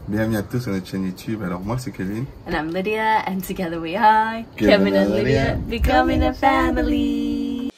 Bienvenue à tous sur notre chaîne YouTube. Alors moi c'est Kevin. And I'm Lydia, and together we are Kevin and Lydia becoming a family.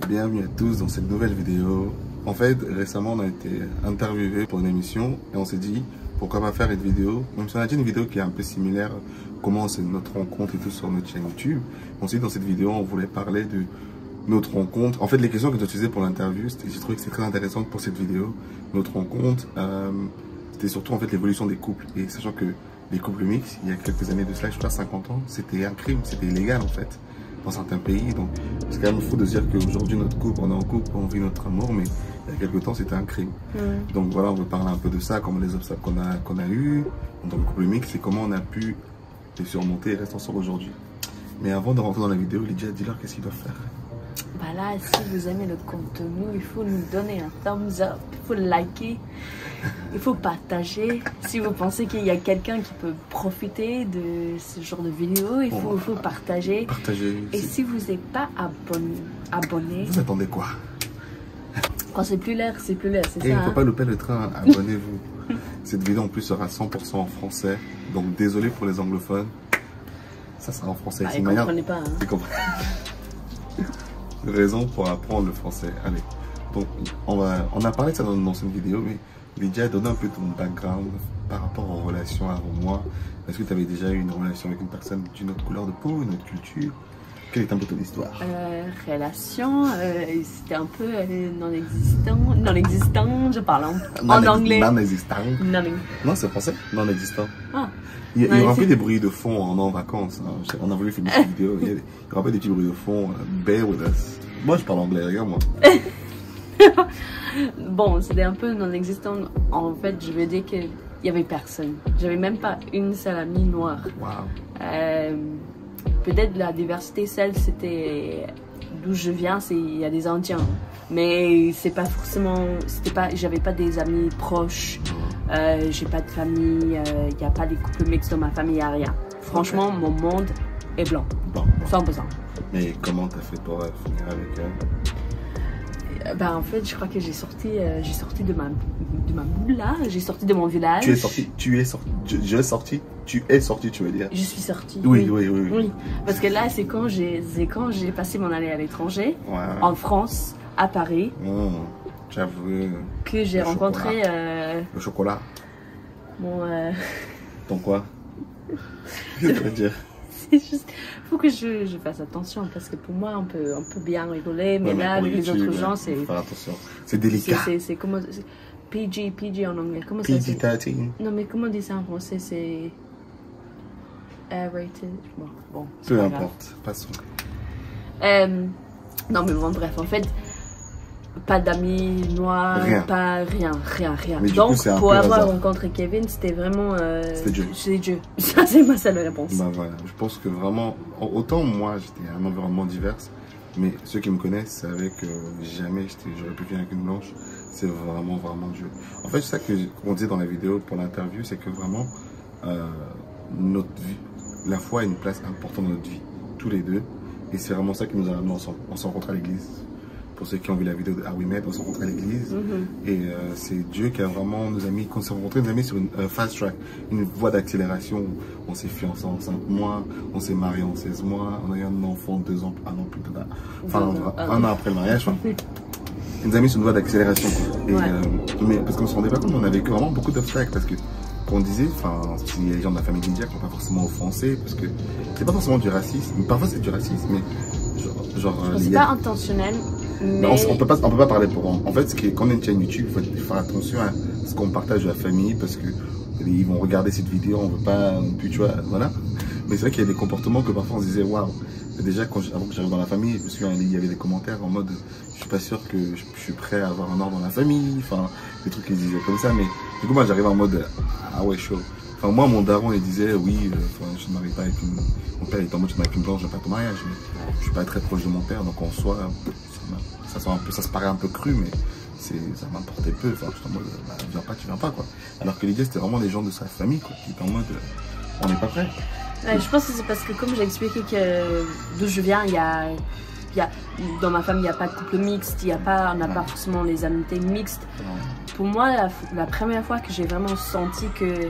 Bienvenue à tous dans cette nouvelle vidéo. En fait, récemment on a été interviewé pour une émission et on s'est dit pourquoi pas faire une vidéo, même si on a dit une vidéo qui est un peu similaire, comment c'est notre rencontre et tout sur notre chaîne YouTube. On s'est dit dans cette vidéo on voulait parler de notre rencontre. En fait les questions que tu utilisées pour l'interview, j'ai trouvé que c'était très intéressant pour cette vidéo. Notre rencontre, c'était surtout en fait l'évolution des couples. Et sachant que les couples mixtes, il y a quelques années de cela, je crois 50 ans, c'était un crime, c'était illégal en fait. Dans certains pays, donc c'est quand même fou de se dire qu'aujourd'hui notre couple, on est en couple, on vit notre amour, mais il y a quelques temps c'était un crime. Donc voilà, on veut parler un peu de ça, comment les obstacles qu'on a eu en tant que couple mixte et comment on a pu les surmonter et rester ensemble aujourd'hui. Mais avant de rentrer dans la vidéo, Lydia, dis-leur qu'est-ce qu'ils doivent faire. Bah là, si vous aimez notre contenu, il faut nous donner un thumbs up, il faut liker, il faut partager. Si vous pensez qu'il y a quelqu'un qui peut profiter de ce genre de vidéo, il faut partager. Et si vous n'êtes pas abonné, vous attendez quoi? Quand c'est plus l'air, c'est plus l'air, c'est ça. Il ne faut pas louper le train, abonnez-vous. Cette vidéo en plus sera 100% en français, donc désolé pour les anglophones. Ça sera en français. Ils ne comprenez pas. Raison pour apprendre le français. Allez, donc on a parlé de ça dans cette vidéo, mais Lydia, donne un peu ton background par rapport aux relations avant moi. Est-ce que tu avais déjà eu une relation avec une personne d'une autre couleur de peau, une autre culture? Quelle est un peu ton histoire? Relation, c'était un peu non-existant, je parle en anglais. Non-existant. Non, c'est français, non-existant. Ah. Il y aura un peu des bruits de fond en vacances. Hein. On a voulu filmer cette vidéo. Il y aura un peu des petits bruits de fond. Bear with us. Moi, je parle anglais, regarde-moi. Bon, c'était un peu non-existant. En fait, je veux dire qu'il n'y avait personne. J'avais même pas une seule amie noire. Wow. Peut-être la diversité, c'était d'où je viens, il y a des Indiens. Mais c'est pas forcément, j'avais pas des amis proches. J'ai pas de famille, il n'y a pas des couples mixtes dans ma famille, il n'y a rien. Franchement, mon monde est blanc. 100%. Mais comment t'as fait pour finir avec elle? Ben, en fait, je crois que j'ai sorti de ma boule là, j'ai sorti de mon village. Tu es sorti, tu veux dire? Je suis sortie. Oui. Parce que là, c'est quand j'ai passé mon année à l'étranger, en France, à Paris. J'avoue. Que j'ai rencontré. Le chocolat. Ton quoi? Qu'est-ce que tu veux dire? C'est juste. Faut que je fasse attention parce que pour moi, on peut bien rigoler, mais là, avec les autres gens, c'est. Faire attention. C'est délicat. C'est comment. PG en anglais. Comment ça? PG-13. Non, mais comment on dit ça en français? C'est. R-rated. Bon. Peu importe. Passons. Non, mais bon, bref, en fait. Pas d'amis noirs, rien. Mais donc, coup, pour avoir rencontré Kevin, c'était vraiment. C'était Dieu. Ça, c'est ma seule réponse. Bah voilà, je pense que vraiment, autant moi, j'étais un environnement divers, mais ceux qui me connaissent savaient que jamais j'aurais pu vivre avec une blanche. C'est vraiment Dieu. En fait, c'est ça qu'on disait dans la vidéo pour l'interview, c'est que vraiment, notre vie, la foi a une place importante dans notre vie, tous les deux. Et c'est vraiment ça qui nous a amenés ensemble. On s'est rencontrés à l'église. Pour ceux qui ont vu la vidéo de How We Met, on s'est rencontrés à l'église. Et c'est Dieu qui a vraiment nous a mis, quand on s'est rencontrés, nous a mis sur une fast track, une voie d'accélération où on s'est fiancés en 5 mois, on s'est mariés en 16 mois, on a eu un enfant 2 ans, un an plus tard. Enfin, un an après le mariage. Il nous a mis sur une voie d'accélération. Mais parce qu'on se rendait pas compte, on a vécu vraiment beaucoup d'obstacles. Parce que, comme on disait, il y a les gens de la famille Lydia qui n'ont pas forcément offensé, parce que c'est pas forcément du racisme. Parfois c'est du racisme, mais c'est pas intentionnel. Mais on peut pas parler pour eux. En fait, quand on est une chaîne YouTube, il faut faire attention à ce qu'on partage de la famille parce que ils vont regarder cette vidéo, on veut pas non plus, tu vois, voilà. Mais c'est vrai qu'il y a des comportements que parfois on se disait waouh. Déjà avant que j'arrive dans la famille, parce qu'il y avait des commentaires en mode je suis pas sûr que je suis prêt à avoir un ordre dans la famille, enfin des trucs qu'ils disaient comme ça. Mais du coup moi j'arrive en mode ah ouais chaud. Enfin moi mon daron il disait oui, je ne marie pas avec une. Mon père il était en mode je ne marie avec une blanche, je n'ai pas ton mariage. Mais je suis pas très proche de mon père, donc en soi ça se paraît un peu cru, mais ça m'importait peu. Enfin, j'étais en mode, bah, viens pas, tu viens pas, quoi. Alors que l'idée, c'était vraiment les gens de sa famille, quoi, qui étaient en mode, on n'est pas prêts. Ouais, je pense que c'est parce que, comme j'ai expliqué que d'où je viens, dans ma famille, il n'y a pas de couple mixte, on n'a pas forcément les amitiés mixtes. Pour moi, la première fois que j'ai vraiment senti que.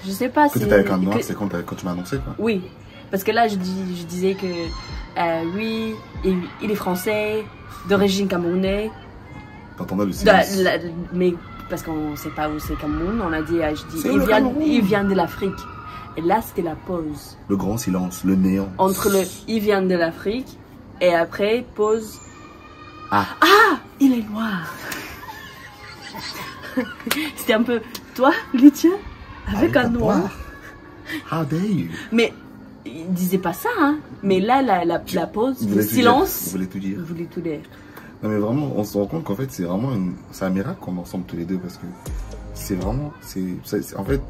Je sais pas si. Que tu étais avec un noir, c'est quand tu m'as annoncé, quoi. Oui, parce que là, je disais que lui, il est français, d'origine camerounaise. T'entendais le silence. Mais parce qu'on ne sait pas où c'est Cameroun, on a dit, il vient de l'Afrique. Et là, c'était la pause. Le grand silence, le néant. Entre il vient de l'Afrique et après, pause. Ah, il est noir. C'était un peu, toi, Lydia, avec un noir. How dare you? Mais il disait pas ça, hein. Mais là, la pause, le silence. Il voulait tout dire. Il voulait tout dire. Non, mais vraiment, on se rend compte qu'en fait, c'est vraiment c'est un miracle qu'on est ensemble tous les deux parce que c'est vraiment. En fait,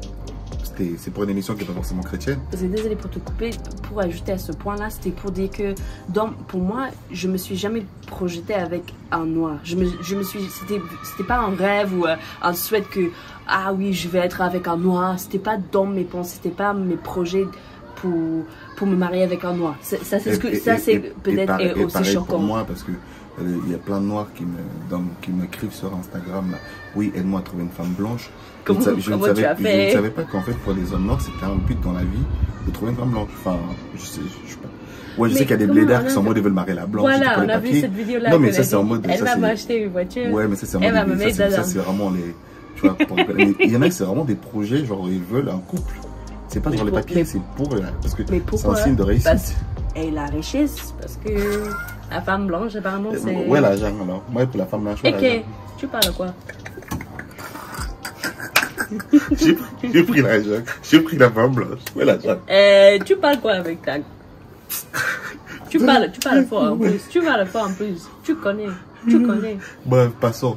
c'est pour une émission qui n'est pas forcément chrétienne. Désolée pour te couper. Pour ajouter à ce point-là, c'était pour dire que pour moi, je me suis jamais projetée avec un noir. C'était pas un rêve ou un souhait que ah oui, je vais être avec un noir. C'était pas dans mes pensées, c'était pas mes projets pour me marier avec un noir. Ça c'est peut-être aussi choquant. Pour moi, parce que il y a plein de noirs qui m'écrivent sur Instagram là, oui, aide-moi à trouver une femme blanche. Je ne savais pas qu'en fait pour les hommes noirs c'était un but dans la vie de trouver une femme blanche. Enfin, je sais pas. Ouais, je sais qu'il y a des blédards qui sont en mode ils veulent marier la blanche. Voilà, on a vu cette vidéo là. Non, mais ça c'est en mode. Elle va m'acheter une voiture. Ouais, mais ça c'est en mode. Ça c'est vraiment les. Tu vois, il y en a c'est vraiment des projets genre ils veulent un couple. C'est pas genre les papiers, c'est parce que c'est un signe de réussite. Et la richesse, parce que la femme blanche, apparemment, c'est... Ouais, l'argent, alors. Moi, pour la femme blanche, ouais, ok, tu parles quoi? J'ai pris l'argent. J'ai pris la femme blanche. Ouais, l'argent. Tu parles quoi avec ta... Tu parles fort en plus. Tu parles fort en plus. Tu connais. Bref, passons.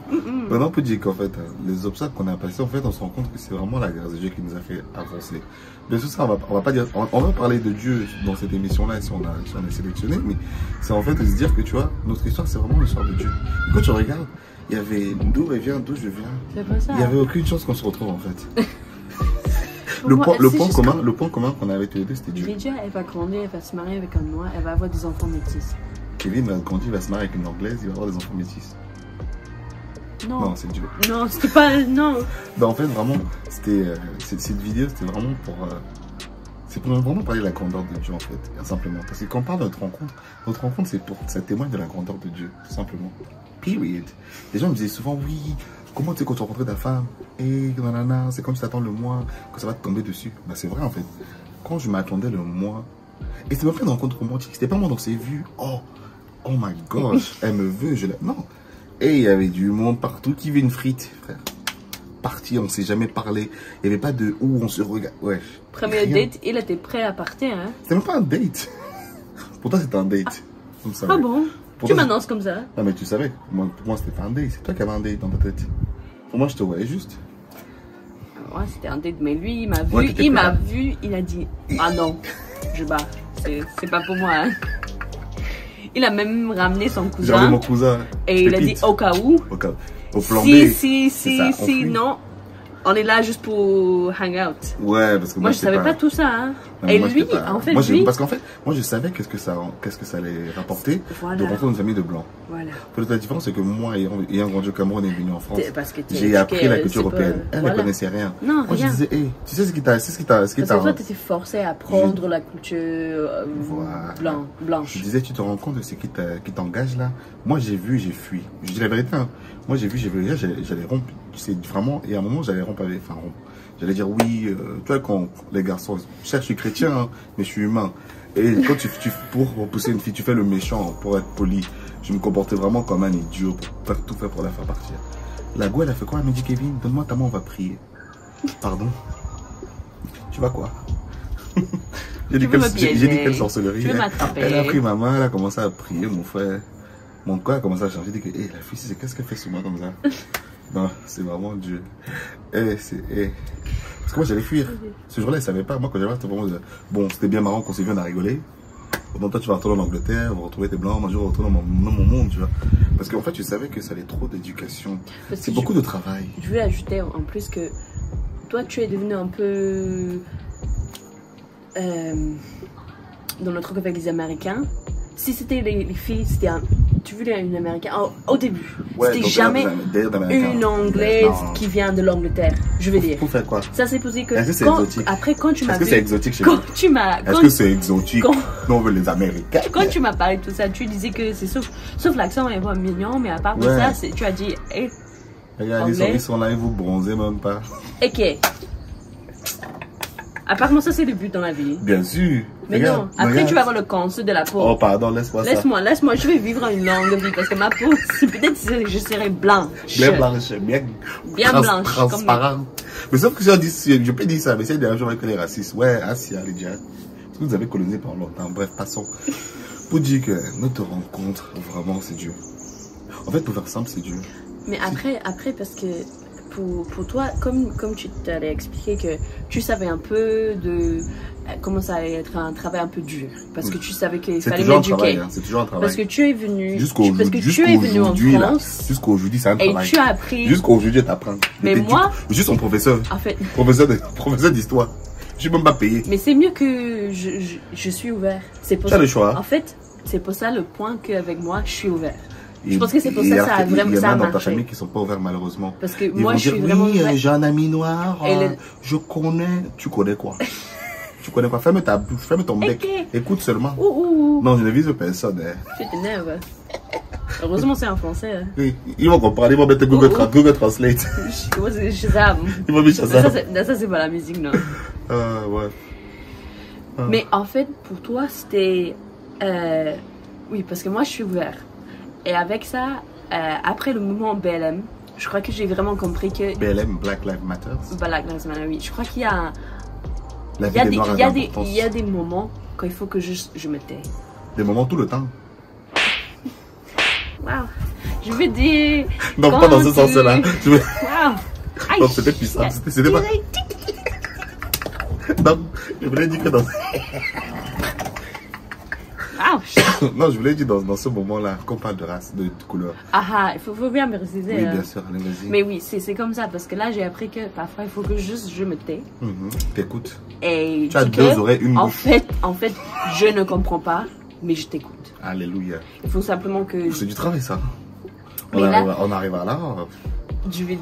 Maintenant, on peut dire qu'en fait, les obstacles qu'on a passés, en fait, on se rend compte que c'est vraiment la grâce de Dieu qui nous a fait avancer. De tout ça, on va pas dire, on va parler de Dieu dans cette émission-là si on est sélectionné, mais c'est en fait de se dire que tu vois, notre histoire, c'est vraiment l'histoire de Dieu. Et quand tu regardes, il y avait d'où je viens. C'est pas ça. Il n'y avait aucune chance qu'on se retrouve en fait. le point commun qu'on avait tous les deux, c'était Dieu. Lydia, elle va grandir, elle va se marier avec un noir, elle va avoir des enfants métis. Kevin va grandir, il va se marier avec une anglaise, il va avoir des enfants métis. Non, c'est Dieu. Non, c'était pas... Non. Ben, en fait, vraiment, cette vidéo, c'était vraiment pour... c'est pour vraiment parler de la grandeur de Dieu, en fait, simplement. Parce que quand on parle de notre rencontre, ça témoigne de la grandeur de Dieu, tout simplement. Period. Les gens me disaient souvent, oui, comment tu sais quand tu rencontres ta femme, et nanana, c'est comme si tu attends le mois, que ça va te tomber dessus. Ben, c'est vrai, en fait. Quand je m'attendais le mois, et c'était même pas une rencontre romantique, c'était pas moi dans ses vues, oh my gosh, elle me veut, non. Et il y avait du monde partout qui veut une frite, frère. Parti, on s'est jamais parlé. Il n'y avait pas de où on se regarde. Ouais. Premier date, il était prêt à partir, hein. C'était même pas un date. Pourtant, c'était un date. Ah bon? Tu m'annonces comme ça? Non, mais tu savais. Pour moi, c'était pas un date. C'est toi qui avais un date dans ta tête. Pour moi, je te voyais juste. Ouais, c'était un date, mais lui, il m'a vu, il a dit, ah non, je bats. C'est pas pour moi, hein. Il a même ramené son cousin. J'ai ramené mon cousin. Et il a dit au cas où. Au plan B. Si, non. On est là juste pour hang out. Ouais, parce que moi je savais pas tout ça, hein. Non, et lui, en fait, parce qu'en fait, moi je savais qu'est-ce que ça allait rapporter de rentrer dans une famille de blancs. Voilà. Peut-être la différence, c'est que moi, ayant grandi au Cameroun et venu en France, j'ai appris la culture européenne. Elle ne connaissait rien. Non, moi, rien. je disais, hey, tu sais ce qui t'a... Parce que toi, tu étais forcé à apprendre la culture blanche. Je disais, tu te rends compte de ce qui t'engage là? Moi, j'ai vu, j'ai fui. Je dis la vérité, hein. Moi, j'ai vu, j'allais rompre. C'est vraiment... Et à un moment, j'allais rompre avec... Enfin, rompre. J'allais dire oui, tu vois, quand les garçons, certes, je suis chrétien, hein, mais je suis humain. Et quand pour repousser une fille, tu fais le méchant pour être poli. Je me comportais vraiment comme un idiot pour tout faire pour la faire partir. La go, elle a fait quoi? Elle m'a dit, Kevin, donne-moi ta main, on va prier. Pardon? Tu vas quoi? J'ai dit quelle sorcellerie. Elle a pris ma main, elle a commencé à prier, mon frère. Mon corps a commencé à changer. J'ai dit que, la fille, qu'est-ce qu'elle fait sur moi comme ça? Non, c'est vraiment Dieu. Parce que moi, j'allais fuir. Ce jour-là, il savait pas. Moi, quand j'allais, c'était vraiment... Bon, c'était bien marrant qu'on s'est vu, on a rigolé. Pendant toi, tu vas retourner en Angleterre, on va retrouver tes blancs. Moi, je vais retourner dans mon monde, tu vois. Parce qu'en fait, tu savais que ça allait trop d'éducation. Parce C'est que beaucoup de travail. Je voulais ajouter en plus que toi, tu es devenu un peu dans le truc avec les Américains. Si c'était les filles, c'était tu voulais une Américaine au début. Ouais, c'était donc, jamais d'Américain. une Anglaise Non. qui vient de l'Angleterre. Je veux dire. Pour faire quoi? Ça s'est posé que Est-ce que c'est quand, exotique? après quand tu m'as Est-ce que vu, c'est exotique chez quand nous? tu m'as Est-ce que c'est exotique? quand- Nous, on veut les Américains. quand tu m'as parlé de tout ça, tu disais que c'est sauf l'accent est vraiment mignon, mais à part de Ouais. ça, tu as dit Regarde, ils sont là, ils vous bronzez même pas. ok. Apparemment, ça c'est le but dans la vie. Bien sûr. Mais Regarde, non, après regarde. tu vas avoir le cancer de la peau. Oh, pardon, laisse-moi ça. Laisse-moi, je vais vivre une longue vie parce que ma peau, peut-être je serai blanche. Bien blanche, bien Blanche, transparente. Mais sauf que je peux dire ça, mais c'est des gens avec les racistes. Ouais, Asia, les djihad. Parce que vous avez colonisé pendant longtemps. Bref, passons. Pour dire que notre rencontre, vraiment, c'est Dieu. En fait, pour faire simple, c'est Dieu. Mais après parce que pour toi, comme tu t'allais expliquer que tu savais un peu de comment ça allait être un travail un peu dur. Parce que tu savais qu'il C'est fallait toujours un m'éduquer. travail, hein, c'est toujours un travail. Parce que tu es venu. Jusqu'au parce que jusqu'au tu es venu en aujourd'hui, là. France. Jusqu'au aujourd'hui, c'est un Et travail. tu as appris. Jusqu'au aujourd'hui, t'apprends. Mais moi. Je suis son professeur. En fait. Professeur d'histoire. Je suis même pas payé. Mais c'est mieux que je suis ouvert. C'est pour Tu as ça. le choix. En fait, c'est pour ça le point qu'avec moi, je suis ouvert. Et- Je pense que c'est pour et ça il y que ça a vraiment Il y en ça a a dans ta marché. famille qui sont pas ouverts malheureusement. Parce que Ils moi, vont je dire, suis vraiment oui, ouvert. j'ai un ami noir, Et je connais. Tu connais quoi? Tu connais quoi? Ferme ta bouche, ferme ton bec. Ok. Écoute seulement. Ouh. Non, je ne vise personne. Hein. Tu t'énerves. Heureusement, c'est en français. Hein. Oui, ils vont comprendre, ils vont mettre Google Translate. Moi, c'est Shazam. Ils vont mettre ça. Ça, c'est pas la musique, non. Ouais. Mais en fait, pour toi, c'était... oui, parce que moi, je suis ouvert. Et avec ça, après le mouvement BLM, je crois que j'ai vraiment compris que... BLM, Black Lives Matter. Black Lives Matter, oui. Je crois qu'il y a... La vie des Noirs a de l'importance. Il y a des moments quand il faut que je me tais. Des moments tout le temps. Waouh. Je veux dire... Non, quand pas dans ce tu- sens-là. Waouh. Aïe. Non, c'était puissant. C'était pas... Non, je voulais dire que dans... Waouh. Non, je voulais dire dans ce moment-là qu'on parle de race, de couleur. Ah, il faut bien me préciser. Oui, hein. bien sûr, allez, vas-y. Mais oui, c'est comme ça, parce que là, j'ai appris que parfois, il faut que juste je me tais. T'écoutes. Et Tu as dis deux que, oreilles, une en bouche. fait, je ne comprends pas, mais je t'écoute. Alléluia. Il faut simplement que... C'est du travail, ça. Mais là- On arrive à là. Je vais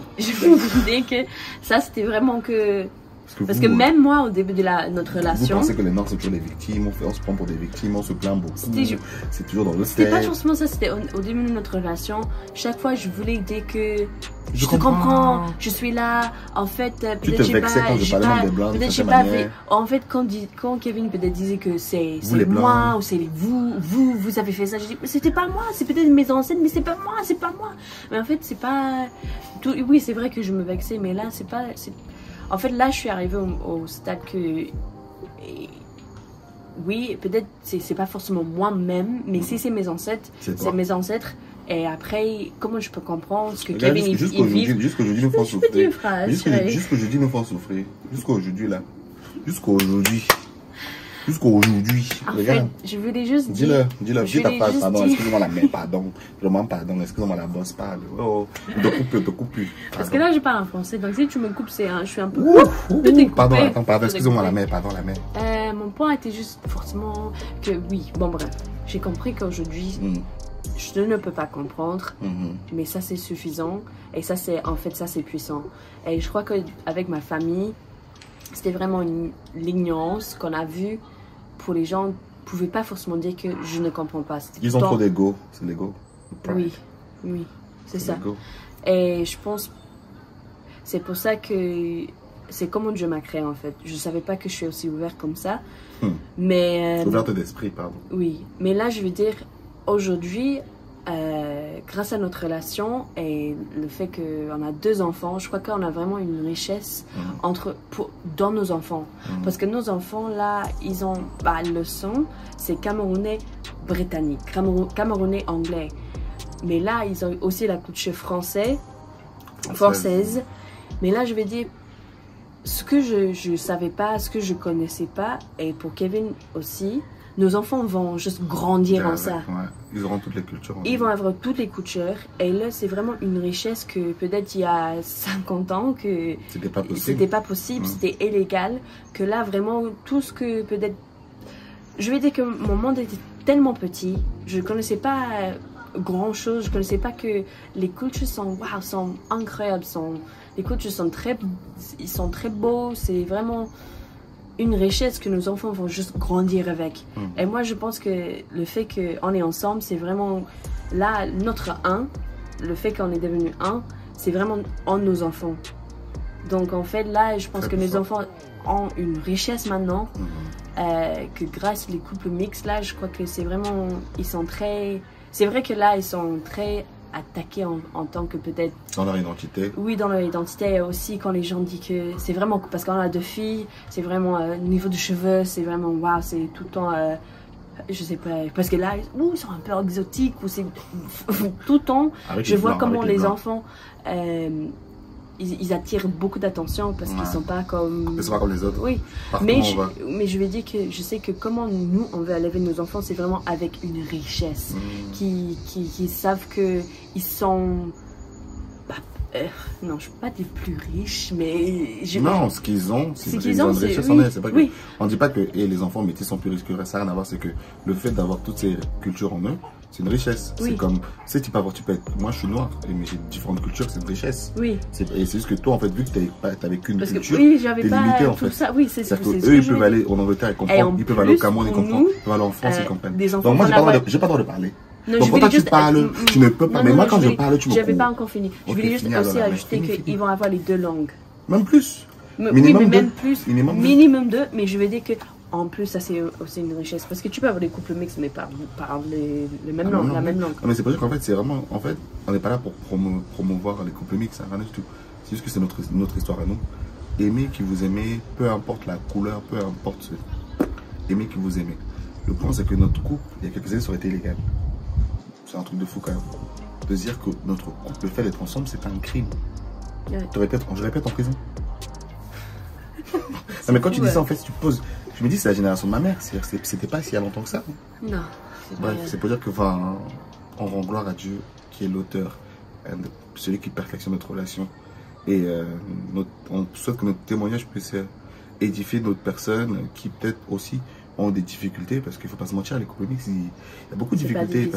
vous dire que ça, c'était vraiment que... Parce que vous, même moi, au début de notre Vous relation... pensez que les Noirs, c'est toujours les victimes, on se prend pour des victimes, on se plaint beaucoup. C'était- C'est toujours dans le C'était pas tête. forcément ça, c'était au début de notre relation. Chaque fois, je voulais dire que Je te comprends. comprends, je suis là. En fait, Tu peut-être te j'ai vexais pas, quand je j'ai parlais pas, même des Blancs de peut-être j'ai certaine pas manière. fait. En fait, quand Kevin peut-être disait que c'est les Blancs. moi ou c'est vous avez fait ça, je dis mais c'était pas moi, c'est peut-être mes ancêtres, mais c'est pas moi. Mais en fait, c'est pas. Oui, c'est vrai que je me vexais, mais là, c'est pas. En fait, là, je suis arrivée au stade que. Oui, peut-être c'est pas forcément moi-même, mais si c'est mes ancêtres, C'est c'est toi. mes ancêtres. Et après, comment je peux comprendre ce que Regarde, Kevin il jusqu'aujourd'hui, vit. jusqu'aujourd'hui, nous font Je peux dire une souffrir. phrase, chérie. Jusqu'aujourd'hui, nous font souffrir. Jusqu'aujourd'hui, là. Jusqu'aujourd'hui. Jusqu'aujourd'hui. En fait, Regarde. je voulais juste dire. Dis-le, je dis ta voulais phrase, juste pardon, dire- excuse-moi la mère, pardon. Je demande pardon, excuse-moi la bosse, parle. Oh, te coupe plus. Parce que là, je parle en français, donc si tu me coupes, je suis un peu. Ouh, Tout est coupé. pardon, attends, Tout est excuse-moi la coupé. mère, pardon la mère. Mon point était juste forcément que oui, bon bref, j'ai compris qu'aujourd'hui, je ne peux pas comprendre, mais ça c'est suffisant et ça c'est en fait ça c'est puissant. Et je crois qu'avec ma famille, c'était vraiment l'ignorance qu'on a vue pour les gens. Pouvaient pas forcément dire que je ne comprends pas. C'était Ils ont tout le trop temps- d'ego, c'est l'ego. Oui, c'est ça. l'ego. Et je pense, c'est pour ça que c'est comment Dieu m'a créé en fait. Je savais pas que je suis aussi ouverte comme ça. Mais Ouverte d'esprit, pardon. oui, mais là je veux dire, aujourd'hui, grâce à notre relation et le fait qu'on a 2 enfants, je crois qu'on a vraiment une richesse dans nos enfants. Parce que nos enfants là, ils ont le son, c'est camerounais britannique, camerounais anglais. Mais là, ils ont aussi la couche française. Mais là, je vais dire, ce que je savais pas, ce que je connaissais pas, et pour Kevin aussi, nos enfants vont juste grandir en ça. Ouais. Ils auront toutes les cultures. Ils vont avoir toutes les cultures. Et là, c'est vraiment une richesse que peut-être il y a 50 ans, que c'était pas possible, c'était illégal. Que là, vraiment, tout ce que peut-être... Je vais dire que mon monde était tellement petit. Je ne connaissais pas grand-chose. Je ne connaissais pas que les cultures sont incroyables. Les cultures sont ils sont très beaux. C'est vraiment une richesse que nos enfants vont juste grandir avec. Et moi, je pense que le fait qu'on est ensemble, c'est vraiment là, notre un, le fait qu'on est devenu un, c'est vraiment en nos enfants. Donc, en fait, là, je pense que nos enfants ont une richesse maintenant, que grâce aux couples mixtes, là, je crois que c'est vraiment, ils sont très... C'est vrai que là, ils sont très attaqués en tant que peut-être... Dans leur identité. Oui, dans leur identité. Et aussi quand les gens disent que c'est vraiment... Parce qu'on a 2 filles, c'est vraiment... au niveau du cheveu, c'est vraiment... Waouh, c'est tout le temps... je sais pas... Parce que là, ils sont un peu exotiques. Ou c'est tout le temps, je vois comment les enfants... Ils attirent beaucoup d'attention parce qu'ils sont pas comme... Ils sont pas comme les autres. Oui, mais je vais dire que je sais que comment nous, on veut élever nos enfants, c'est vraiment avec une richesse. Qui savent qu'ils sont... non, je ne veux pas dire plus riches, mais... Non, ce qu'ils ont, c'est une richesse en eux. On ne dit pas que les enfants métis sont plus riches que ça n'a rien à voir. C'est que le fait d'avoir toutes ces cultures en eux, c'est une richesse. C'est comme, tu peux être, moi je suis noir, mais j'ai différentes cultures, c'est une richesse. Oui. Et c'est juste que toi, en fait, vu que tu n'avais qu'une culture, j'avais pas limité en tout fait. ça. Oui, c'est ça. Eux, ils peuvent aller en Angleterre et comprendre, ils peuvent aller au Cameroun et comprendre, ils peuvent aller en France et comprendre. Donc moi, j'ai pas le droit de parler. Non, donc quand tu parles, tu ne peux pas. Mais moi, quand je parle, tu me coupes. J'avais pas encore fini. Je voulais juste aussi ajouter qu'ils vont avoir les 2 langues. Même plus. Minimum 2. Minimum 2, mais je veux dire que en plus, ça c'est aussi une richesse. Parce que tu peux avoir des couples mixtes, mais parler la même langue. Non, mais c'est pour dire qu'en fait, c'est vraiment. En fait, on n'est pas là pour promouvoir les couples mixtes, rien du tout. C'est juste que c'est notre histoire à nous. Aimez qui vous aimez, peu importe la couleur, peu importe ce. Aimez qui vous aimez. Le point, c'est que notre couple, il y a quelques années, ça aurait été illégal. C'est un truc de fou quand même. De dire que notre couple, le fait d'être ensemble, c'est pas un crime. Je répète en prison. Non, mais quand tu dis ça, en fait, tu poses. Je me dis, c'est la génération de ma mère. C'était pas si il y a longtemps que ça. Non. Bref, c'est pour dire que, enfin, on rend gloire à Dieu, qui est l'auteur, celui qui perfectionne notre relation. Et on souhaite que notre témoignage puisse édifier d'autres personnes qui peut-être aussi ont des difficultés, parce qu'il ne faut pas se mentir, les couples mixtes, il y a beaucoup de difficultés.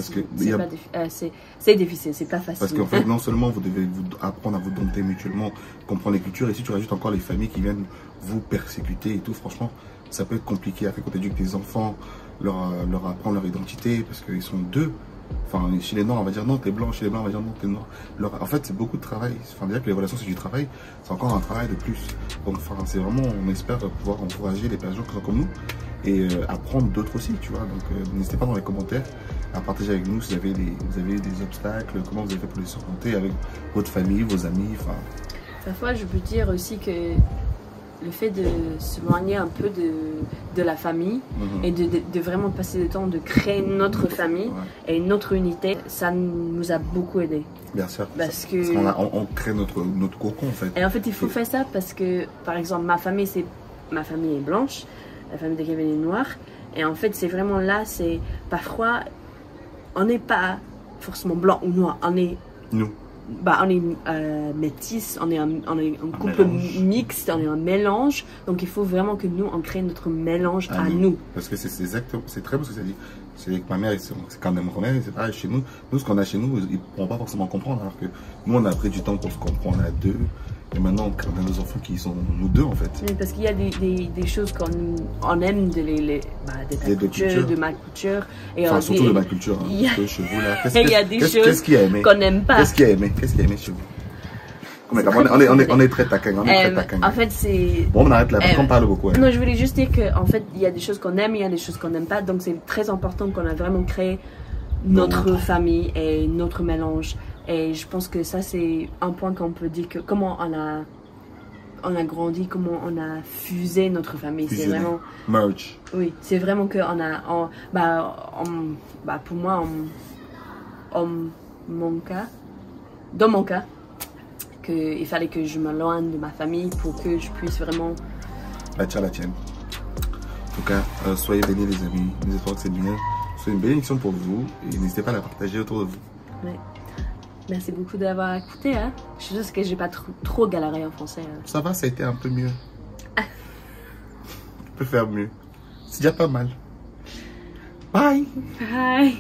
C'est difficile, c'est pas facile. Parce qu'en fait, non seulement vous devez apprendre à vous dompter mutuellement, comprendre les cultures, et si tu rajoutes encore les familles qui viennent vous persécuter et tout, franchement, ça peut être compliqué. Après, quand tu éduques tes enfants, leur apprendre leur identité, parce qu'ils sont 2. Enfin, chez les Noirs, on va dire non, t'es blanc. Chez les Blancs, on va dire non, t'es noir. En fait, c'est beaucoup de travail. Enfin, déjà que les relations, c'est du travail. C'est encore un travail de plus. Donc, enfin, c'est vraiment, on espère pouvoir encourager les personnes qui sont comme nous et apprendre d'autres aussi, tu vois. Donc, n'hésitez pas dans les commentaires à partager avec nous si vous avez des obstacles, comment vous avez fait pour les surmonter avec votre famille, vos amis. Enfin. Parfois, je peux dire aussi que le fait de s'éloigner un peu de la famille et de vraiment passer le temps de créer notre famille et notre unité, ça nous a beaucoup aidé. Bien sûr. Parce qu'on crée notre cocon en fait. Et en fait, il faut faire ça parce que, par exemple, ma famille est blanche, la famille de Kevin est noire. Et en fait, c'est vraiment là, c'est parfois, on n'est pas forcément blanc ou noir, on est... Nous. On est métis, on est un couple mixte, on est un mélange. Donc il faut vraiment que nous, on crée notre mélange à nous. Parce que c'est exactement, c'est très beau ce que ça dit. C'est que ma mère, c'est quand même ma mère, c'est pareil chez nous. Nous, ce qu'on a chez nous, ils ne pourront pas forcément comprendre. Alors que nous, on a pris du temps pour se comprendre à 2. Et maintenant, on a nos enfants qui sont nous 2 en fait. Oui, parce qu'il y a des choses qu'on aime de ta culture, de ma culture. Et enfin, surtout de ma culture. Hein, parce que chez vous, là, il y a des choses qu'on n'aime pas. Qu'est-ce qu'il y a aimé chez vous? On est très taquin. En fait, c'est... Bon, on arrête là, parce qu'on parle beaucoup. Non, je voulais juste dire qu'en fait, il y a des choses qu'on aime, il y a des choses qu'on n'aime pas. Donc, c'est très important qu'on a vraiment créé notre famille et notre mélange. Et je pense que ça, c'est un point qu'on peut dire que comment on a grandi, comment on a fusé notre famille. C'est vraiment... Merge. Oui, c'est vraiment que pour moi, dans mon cas, il fallait que je m'éloigne de ma famille pour que je puisse vraiment... Bâtir la tienne. En tout cas, soyez bénis les amis. Nous espérons que c'est bien. C'est une bénédiction pour vous. Et n'hésitez pas à la partager autour de vous. Ouais. Merci beaucoup d'avoir écouté. Hein. Je suis sûre que j'ai pas trop galéré en français. Hein. Ça va, ça a été un peu mieux. On peut faire mieux. C'est déjà pas mal. Bye. Bye.